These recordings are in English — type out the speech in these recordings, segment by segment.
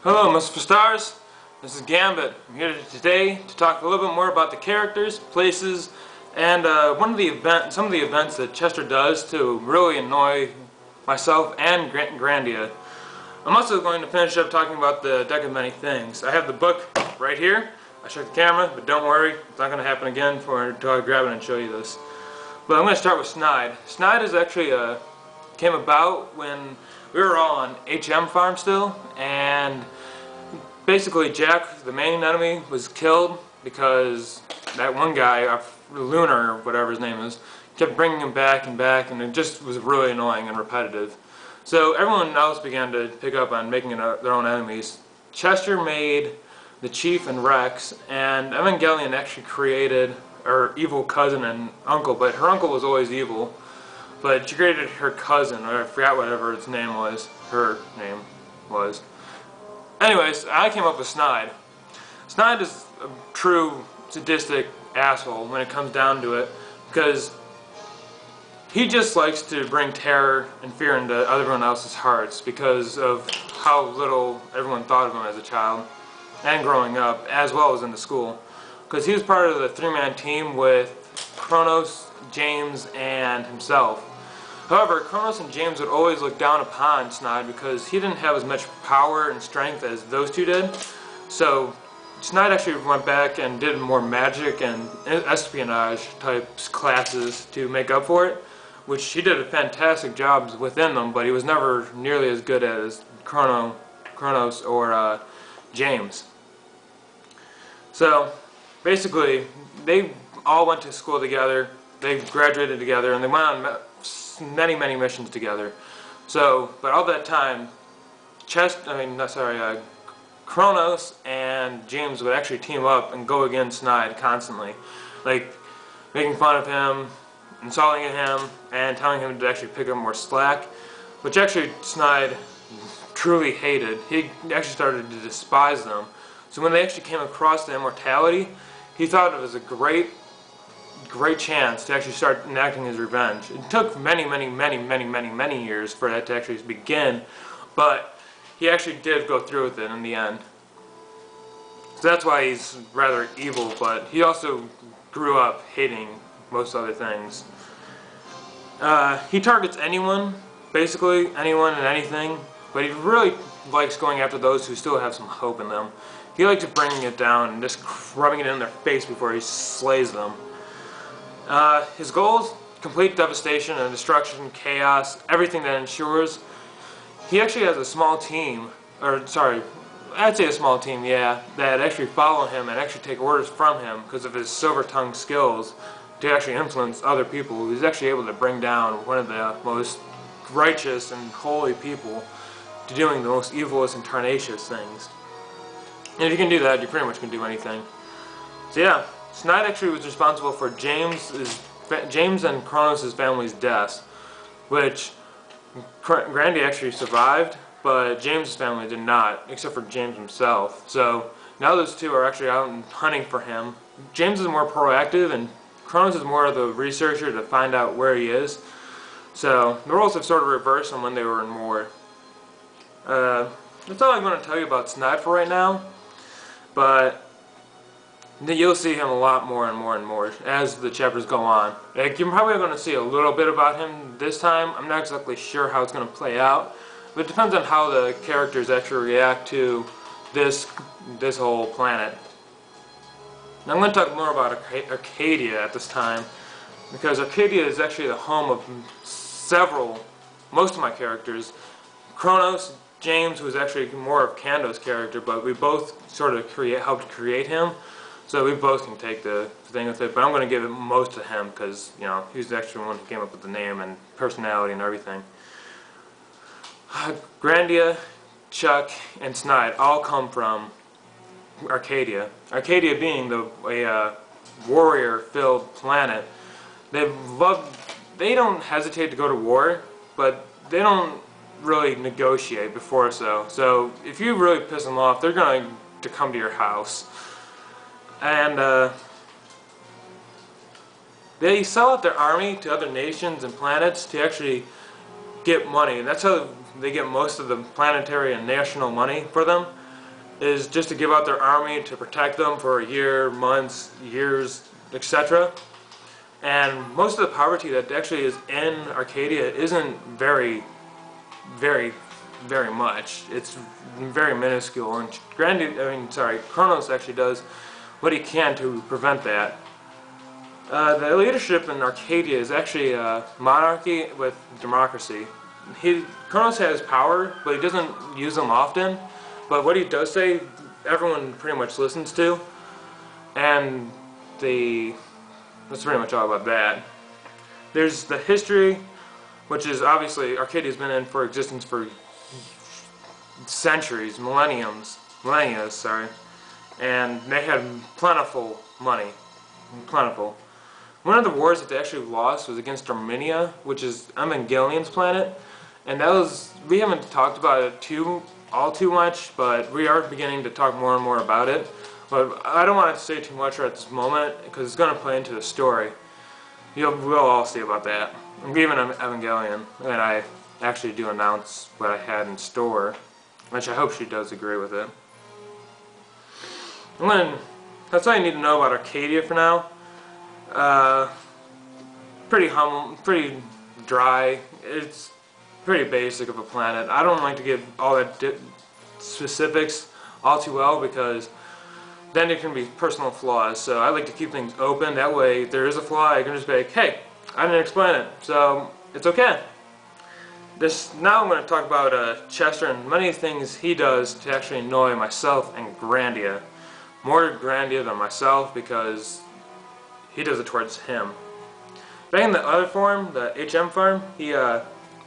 Hello, Mr. Stars. This is Gambit. I'm here today to talk a little bit more about the characters, places, and some of the events that Chester does to really annoy myself and Grandia. I'm also going to finish up talking about the Deck of Many Things. I have the book right here. I checked the camera, but don't worry, it's not going to happen again until I grab it and show you this. But I'm going to start with Snide. Snide is actually came about when we were all on HM farm still, and basically Jack, the main enemy, was killed because that one guy, Lunar or whatever his name is, kept bringing him back and back, and it just was really annoying and repetitive. So everyone else began to pick up on making their own enemies. Chester made the Chief and Rex, and Evangelion actually created her evil cousin and uncle, but her uncle was always evil. But she created her cousin, or I forgot whatever its name was, her name was. Anyways, I came up with Snide. Snide is a true sadistic asshole when it comes down to it, because he just likes to bring terror and fear into everyone else's hearts because of how little everyone thought of him as a child and growing up, as well as in the school. Because he was part of the three-man team with Kronos, James, and himself. However, Kronos and James would always look down upon Snide because he didn't have as much power and strength as those two did. So Snide actually went back and did more magic and espionage type classes to make up for it, which he did a fantastic job within them, but he was never nearly as good as Kronos or James. So basically, they all went to school together, they graduated together, and they went on many missions together. So, but all that time, Kronos and James would actually team up and go against Snide constantly, like making fun of him, insulting him, and telling him to actually pick up more slack, which actually Snide truly hated. He actually started to despise them. So when they actually came across the immortality, he thought it was a great chance to actually start enacting his revenge. It took many years for that to actually begin, but he actually did go through with it in the end. So that's why he's rather evil, but he also grew up hating most other things. He targets anyone, basically anyone and anything, but he really likes going after those who still have some hope in them. He likes bringing it down and just rubbing it in their face before he slays them. His goals: complete devastation and destruction, chaos, everything that ensures. He actually has a small team, or sorry, I'd say a small team, yeah, that actually follow him and actually take orders from him because of his silver-tongued skills to actually influence other people. He's actually able to bring down one of the most righteous and holy people to doing the most evilest and tenacious things. And if you can do that, you pretty much can do anything. So yeah, Snide actually was responsible for James and Kronos' family's deaths, which Grandia actually survived, but James' family did not, except for James himself. So now those two are actually out and hunting for him. James is more proactive, and Kronos is more of the researcher to find out where he is. So the roles have sort of reversed on when they were in war. That's all I'm going to tell you about Snide for right now, but you'll see him a lot more and more as the chapters go on. Like, you're probably going to see a little bit about him this time. I'm not exactly sure how it's going to play out, but it depends on how the characters actually react to this whole planet. Now I'm going to talk more about Arcadia at this time, because Arcadia is actually the home of most of my characters. Kronos, James, who is actually more of Kando's character, but we both sort of helped create him, so we both can take the thing with it. But I'm going to give it most to him because, you know, he's the actual one who came up with the name and personality and everything. Grandia, Chuck, and Snide all come from Arcadia. Arcadia being a warrior-filled planet. They don't hesitate to go to war, but they don't really negotiate before so if you really piss them off, they're going to come to your house, and they sell out their army to other nations and planets to actually get money, and that's how they get most of the planetary and national money for them. is just to give out their army to protect them for a year, months, years, etc. And most of the poverty that actually is in Arcadia isn't very much. It's very minuscule, and Kronos actually does what he can to prevent that. The leadership in Arcadia is actually a monarchy with democracy. Kronos has power, but he doesn't use them often. But what he does say, everyone pretty much listens to, and that's pretty much all about that. There's the history, which is obviously Arcadia's been in for existence for centuries, millennia, and they had plentiful money, plentiful. One of the wars that they actually lost was against Armenia, which is Evangelion's planet, and we haven't talked about it all too much, but we are beginning to talk more and more about it. But I don't want to say too much right at this moment because it's going to play into the story. We'll all see about that. Even Evangelion, and I actually do announce what I had in store, which I hope she does agree with it. That's all you need to know about Arcadia for now. Pretty humble, pretty dry. It's pretty basic of a planet. I don't like to give all the specifics all too well because then there can be personal flaws. So I like to keep things open. That way, if there is a flaw, I can just be like, hey, I didn't explain it, so it's okay. Now I'm going to talk about Chester and many things he does to actually annoy myself and Grandia. More Grandia than myself because he does it towards him. Back in the other form, the HM farm, he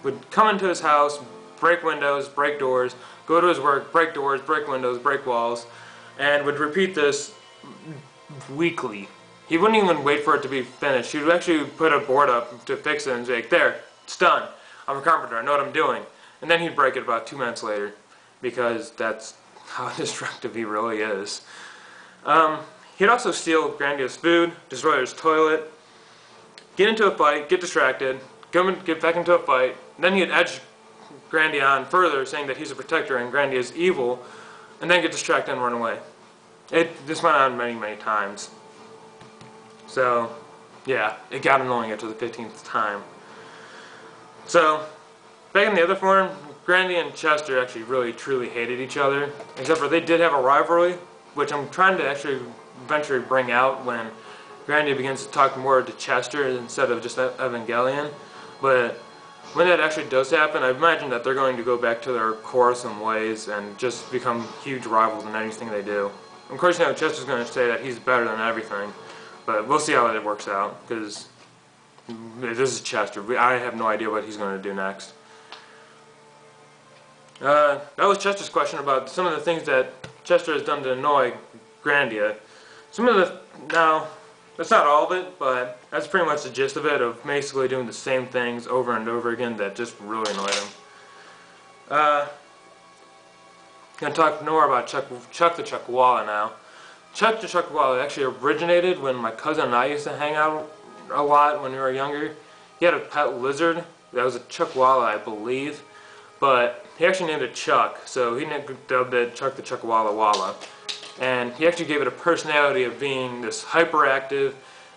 would come into his house, break windows, break doors, go to his work, break doors, break windows, break walls, and would repeat this weekly. He wouldn't even wait for it to be finished. He would actually put a board up to fix it and say, there, it's done. I'm a carpenter, I know what I'm doing. And then he'd break it about 2 minutes later because that's how destructive he really is. He'd also steal Grandia's food, destroy his toilet, get into a fight, get distracted, get back into a fight, and then he'd edge Grandia on further, saying that he's a protector and Grandia is evil, and then get distracted and run away. This went on many, many times. So, yeah, it got annoying after the 15th time. So, back in the other form, Grandia and Chester actually really, truly hated each other, except for they did have a rivalry, which I'm trying to actually eventually bring out when Grandia begins to talk more to Chester instead of just Evangelion. But when that actually does happen, I imagine that they're going to go back to their quarrelsome ways and just become huge rivals in anything they do. Of course, you know, Chester's going to say that he's better than everything, but we'll see how that works out, because this is Chester. I have no idea what he's going to do next. That was Chester's question about some of the things that Chester has done to annoy Grandia. Now, that's not all of it, but that's pretty much the gist of it, of basically doing the same things over and over again that just really annoyed him. I'm going to talk more about Chuck the Chuckwalla now. Chuck the Chuckwalla actually originated when my cousin and I used to hang out a lot when we were younger. He had a pet lizard that was a Chuckwalla, I believe, but he actually named it Chuck, so he dubbed it Chuck the Chuckwalla Walla. And he actually gave it a personality of being this hyperactive,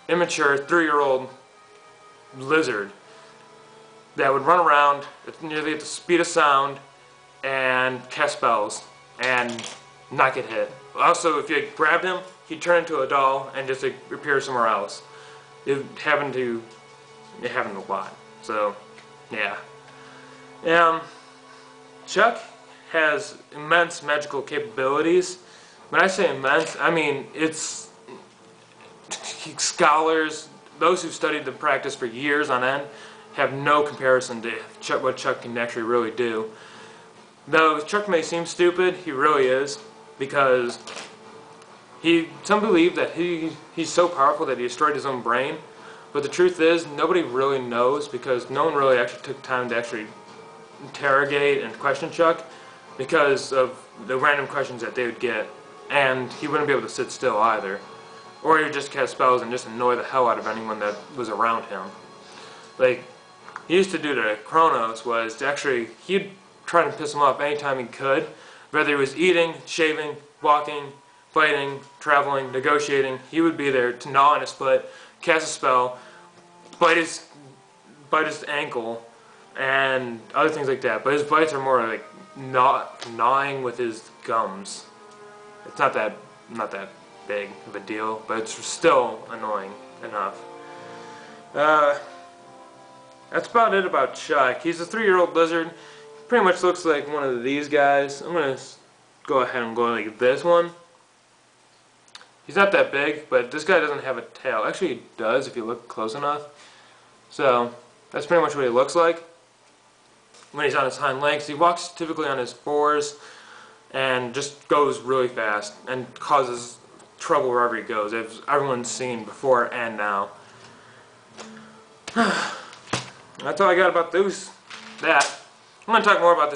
immature, 3-year-old lizard that would run around nearly at the speed of sound and cast spells and not get hit. Also, if you grabbed him, he'd turn into a doll and just appear somewhere else. It happened a lot. So, yeah. Chuck has immense magical capabilities. When I say immense, I mean it's scholars, those who've studied the practice for years on end, have no comparison to what Chuck can actually really do. Though Chuck may seem stupid, he really is, because some believe that he's so powerful that he destroyed his own brain, but the truth is nobody really knows, because no one really actually took time to actually interrogate and question Chuck because of the random questions that they would get. And he wouldn't be able to sit still either. Or he would just cast spells and just annoy the hell out of anyone that was around him. Like, he used to do to Kronos was to actually, he'd try to piss him off anytime he could, Whether he was eating, shaving, walking, fighting, traveling, negotiating, he would be there to gnaw on his foot, cast a spell, bite his ankle, and other things like that. But his bites are more like gnawing with his gums. It's not that big of a deal, but it's still annoying enough. That's about it about Chuck. He's a 3-year-old lizard. Pretty much looks like one of these guys. I'm gonna go ahead and go like this one. He's not that big, but this guy doesn't have a tail. Actually, he does if you look close enough. So that's pretty much what he looks like when he's on his hind legs. He walks typically on his fours and just goes really fast and causes trouble wherever he goes, as everyone's seen before and now. That's all I got about that. I'm going to talk more about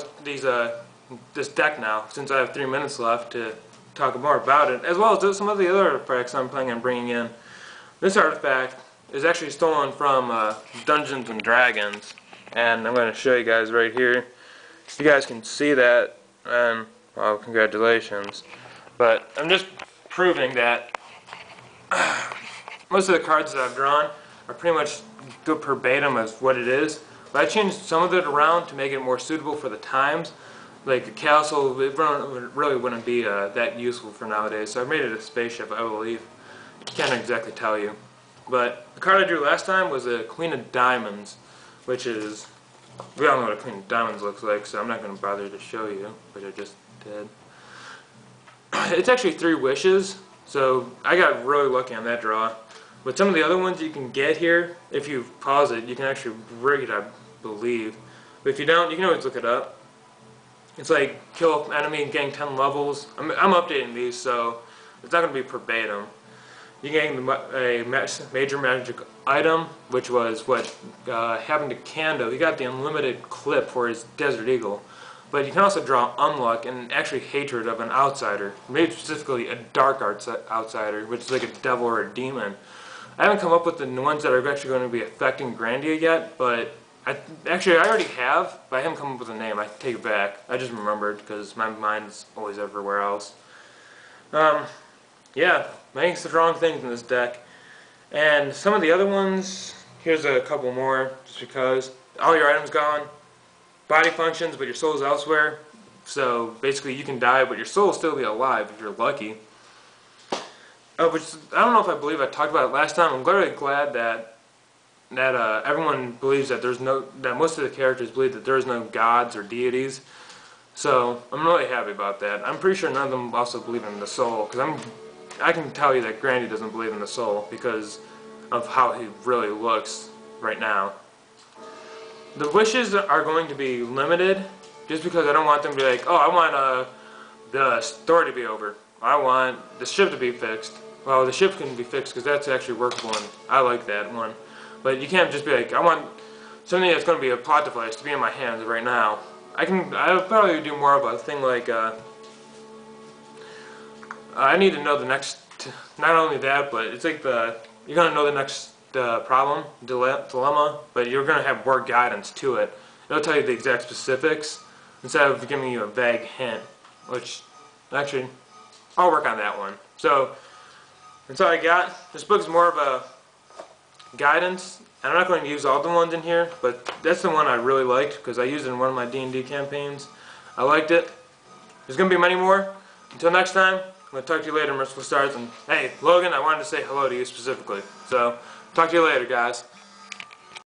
this deck now, since I have 3 minutes left to talk more about it, as well as some of the other artifacts I'm planning on bringing in. This artifact is actually stolen from Dungeons and Dragons, and I'm going to show you guys right here. You guys can see that, and well, congratulations. But I'm just proving that most of the cards that I've drawn are pretty much good verbatim as what it is. But I changed some of it around to make it more suitable for the times. Like a castle, it really wouldn't be that useful for nowadays. So I made it a spaceship, I believe. Can't exactly tell you. But the card I drew last time was a Queen of Diamonds, which is, we all know what a Queen of Diamonds looks like, so I'm not going to bother to show you, which I just did. It's actually 3 wishes, so I got really lucky on that draw. But some of the other ones you can get here, if you pause it, you can actually read, I believe. But if you don't, you can always look it up. It's like kill enemy and gain 10 levels. I'm updating these, so it's not going to be verbatim. You gain a major magic item, which was what happened to Kando. He got the unlimited clip for his Desert Eagle. But you can also draw unluck and actually hatred of an outsider. Maybe specifically a dark outsider, which is like a devil or a demon. I haven't come up with the ones that are actually going to be affecting Grandia yet, but I already have, but I haven't come up with a name. I take it back. I just remembered because my mind's always everywhere else. Yeah, managed to drawing things in this deck. And some of the other ones, here's a couple more, just because. All your items gone. Body functions, but your soul's elsewhere. So basically you can die, but your soul will still be alive if you're lucky. Which, I don't know if I believe I talked about it last time. I'm really glad that everyone believes that that most of the characters believe that there's no gods or deities. So I'm really happy about that. I'm pretty sure none of them also believe in the soul, because I can tell you that Grandy doesn't believe in the soul because of how he really looks right now. The wishes are going to be limited, just because I don't want them to be like, oh, I want the story to be over. I want the ship to be fixed. Well, the ship can be fixed because that's actually workable, and I like that one. But you can't just be like, I want something that's going to be a plot device to be in my hands right now. I'll probably do more of a thing like, I need to know the next, not only that, but it's like you're going to know the next problem, dilemma, but you're going to have more guidance to it. It'll tell you the exact specifics instead of giving you a vague hint, which, actually, I'll work on that one. So, that's all I got. This book's more of a guidance, and I'm not going to use all the ones in here, but that's the one I really liked because I used it in one of my D&D campaigns. I liked it. There's going to be many more. Until next time, I'm going to talk to you later, Merciful Stars, and hey, Logan, I wanted to say hello to you specifically. So, talk to you later, guys.